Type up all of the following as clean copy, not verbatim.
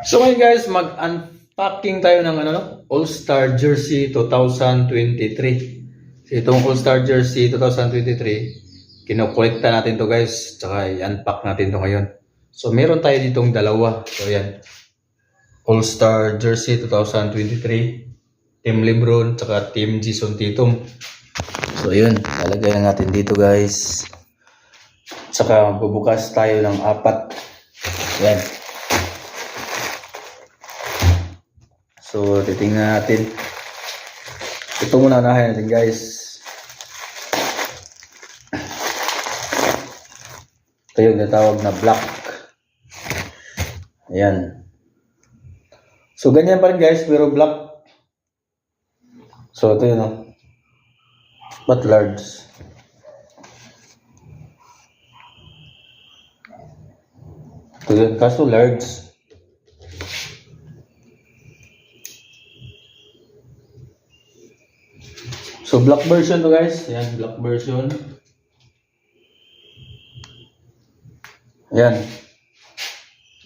So ngayon guys, mag-unpacking tayo ng All-Star Jersey 2023. So itong All-Star Jersey 2023, kinokolekta natin to guys, tsaka i-unpack natin to ngayon. So meron tayo ditong dalawa. So yan, All-Star Jersey 2023, Team Lebron, tsaka Team Jason Tatum. So yun, lalagay na natin dito guys. Tsaka bubukas tayo ng 4. Yan. So, titingnan natin. Ito muna unahin natin guys. Ito yung natawag na black. Ayan. So, ganyan pa rin guys, pero black. So, ito yun but large. Ito yun, kaso large. So, black version to guys. Ayan, black version. Ayan.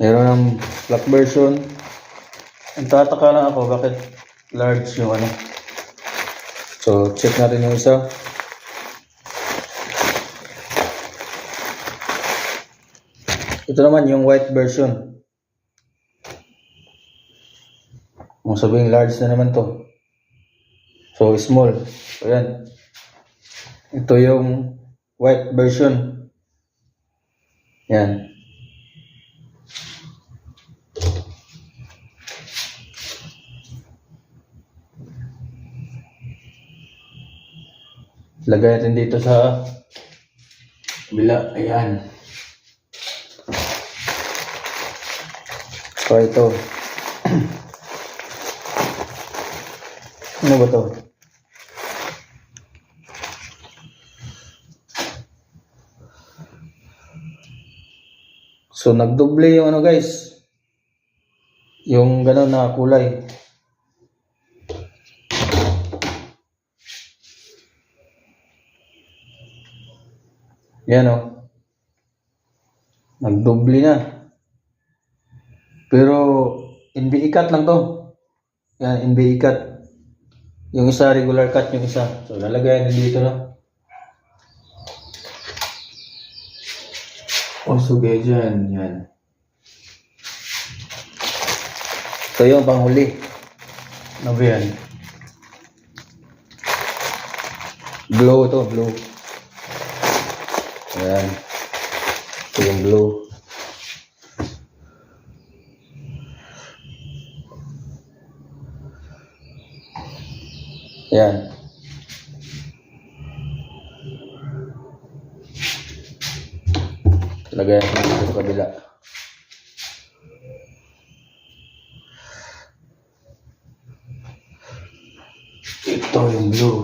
Meron ng black version. Ang tataka lang ako, bakit large yung So, check natin yung isa. Ito naman yung white version. Kung sabihin large na naman to. So, small. So, yan. Ito yung white version. Yan. Lagay natin dito sa kabila. Ayan. So, ito. Ano ba to? So, nagdoble yung guys. Yung gano'n na kulay. Yan Nagdoble na. Pero, NBA cut lang to. Yan, NBA cut. Yung isa, regular cut yung isa. So, lalagay na dito O, sugay dyan. Yan. Ito yung panghuli. Ano ba yan? Blue ito, blue. Ayan. Ito yung blue. Ayan. Lagay natin dito sa kabila. Ito yung blue.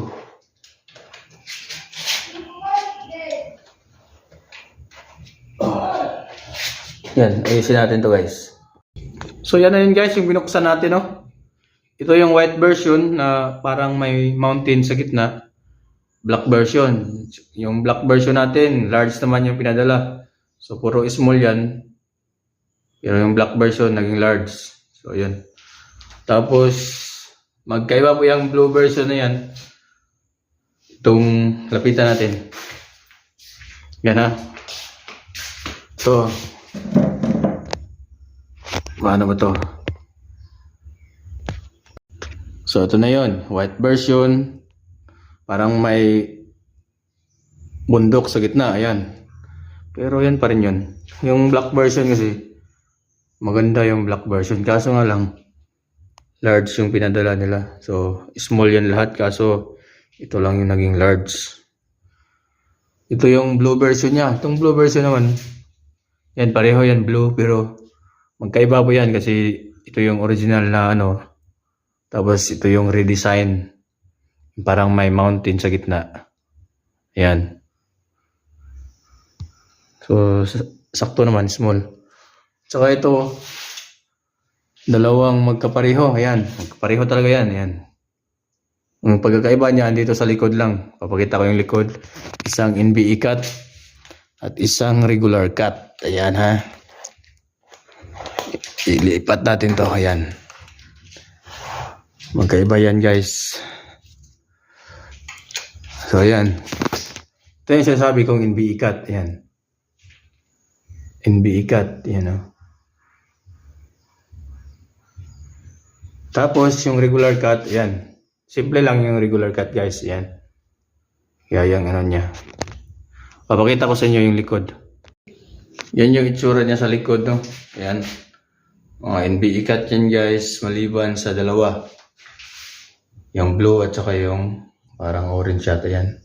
Yan, ayusin natin to guys. So yan na yun guys, yung binuksan natin Ito yung white version na parang may mountain sa gitna. Black version. Yung black version natin, large naman yung pinadala. So, puro small yan. Pero yung black version, naging large. So, yun. Tapos, magkaiba po yung blue version na yan. Itong lapitan natin. Yan So, paano ba to? So, ito na yun. White version. Parang may bundok sa gitna. Ayan. Pero yan pa rin yun. Yung black version kasi, maganda yung black version. Kaso nga lang, large yung pinadala nila. So, small yan lahat. Kaso, ito lang yung naging large. Ito yung blue version niya. Itong blue version naman, yan, pareho yan blue. Pero, magkaiba po yan kasi ito yung original na Tapos, ito yung redesign. Parang may mountain sa gitna. Ayan. So, sakto naman, small. Tsaka ito, dalawang magkapareho. Ayan, magkapareho talaga yan. Ayan. Ang pagkakaiba niya, dito sa likod lang. Papakita ko yung likod. Isang NBA cut at isang regular cut. Ayan Ilipat natin to. Ayan. Magkaiba yan guys. So ayan. Ito yung sinasabi kong NBE cut. Ayan. NBE cut. Ayan o. Tapos yung regular cut. Ayan. Simple lang yung regular cut guys. Ayan. Kaya yung ano niya. Papakita ko sa inyo yung likod. Yan yung itsura niya sa likod, no? Ayan. Mga NBE cut yan guys. Maliban sa dalawa. Yung blue at saka yung parang orange yata yan.